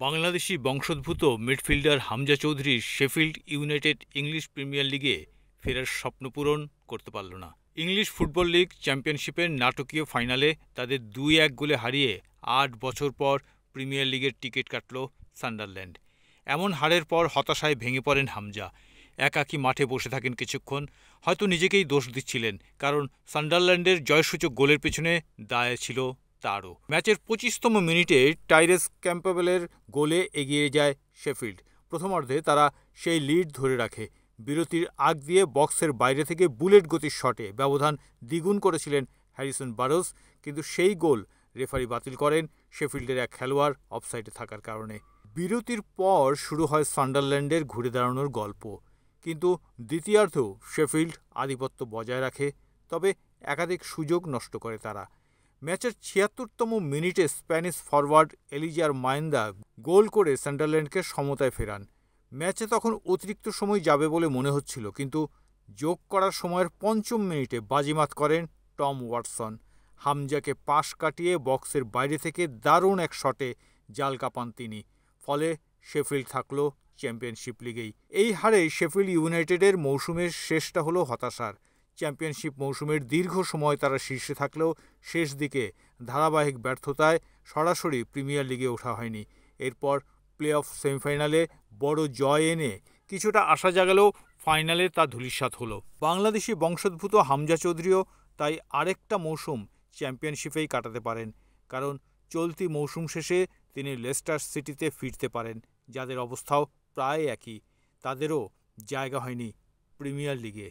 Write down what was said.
বাংলাদেশি বংশোদ্ভূত midfielder Hamza Chowdhury Sheffield United English premier লিগে ফেরার স্বপ্ন পূরণ করতে পারল না। ইংলিশ ফুটবল লিগ চ্যাম্পিয়নশিপের নাটকীয় ফাইনালে তাদের ২-১ গোলে হারিয়ে ৮ বছর পর প্রিমিয়ার লিগের টিকিট কাটল সান্ডারল্যান্ড। এমন হারের পর হতাশায় ভেঙে পড়েন হামজা। একাকী মাঠে বসে থাকেন কিছুক্ষণ, হয়তো নিজেকেই দোষ দিচ্ছিলেন, কারণ সান্ডারল্যান্ডের জয়সূচক গোলের পেছনে দায় ছিল তারও। ম্যাচের ২৫তম মিনিটে টাইরেস ক্যাম্পবেলের গোলে এগিয়ে যায় শেফিল্ড। প্রথমার্ধে তারা সেই লিড ধরে রাখে। বিরতির আগ দিয়ে বক্সের বাইরে থেকে বুলেট গতির শটে ব্যবধান দ্বিগুণ করেছিলেন হ্যারিসন বারোস, কিন্তু সেই গোল রেফারি বাতিল করেন শেফিল্ডের এক খেলোয়াড় অফসাইডে থাকার কারণে। বিরতির পর শুরু হয় সান্ডারল্যান্ডের ঘুরে দাঁড়ানোর গল্প, কিন্তু দ্বিতীয়ার্ধেও শেফিল্ড আধিপত্য বজায় রাখে, তবে একাধিক সুযোগ নষ্ট করে তারা। ম্যাচের ৭৬তম মিনিটে স্প্যানিশ ফরওয়ার্ড এলিজার মায়েন্দা গোল করে সান্ডারল্যান্ডকে সমতায় ফেরান। ম্যাচে তখন অতিরিক্ত সময় যাবে বলে মনে হচ্ছিল, কিন্তু যোগ করার সময়ের ৫ম মিনিটে বাজিমাত করেন টম ওয়াটসন। হামজাকে পাশ কাটিয়ে বক্সের বাইরে থেকে দারুণ এক শটে জাল কাপান তিনি। ফলে শেফিল্ড থাকল চ্যাম্পিয়নশিপ লিগেই। এই হারে শেফিল্ড ইউনাইটেডের মৌসুমের শেষটা হলো হতাশার। চ্যাম্পিয়নশিপ মৌসুমের দীর্ঘ সময় তারা শীর্ষে থাকলেও শেষ দিকে ধারাবাহিক ব্যর্থতায় সরাসরি প্রিমিয়ার লিগে ওঠা হয়নি। এরপর প্লে অফ সেমিফাইনালে বড় জয় এনে কিছুটা আশা জাগালেও ফাইনালে তা ধূলিসাৎ হলো। বাংলাদেশি বংশোদ্ভূত হামজা চৌধুরীও তাই আরেকটা মৌসুম চ্যাম্পিয়নশিপেই কাটাতে পারেন, কারণ চলতি মৌসুম শেষে তিনি লেস্টার সিটিতে ফিরতে পারেন, যাদের অবস্থাও প্রায় একই। তাদেরও জায়গা হয়নি প্রিমিয়ার লিগে।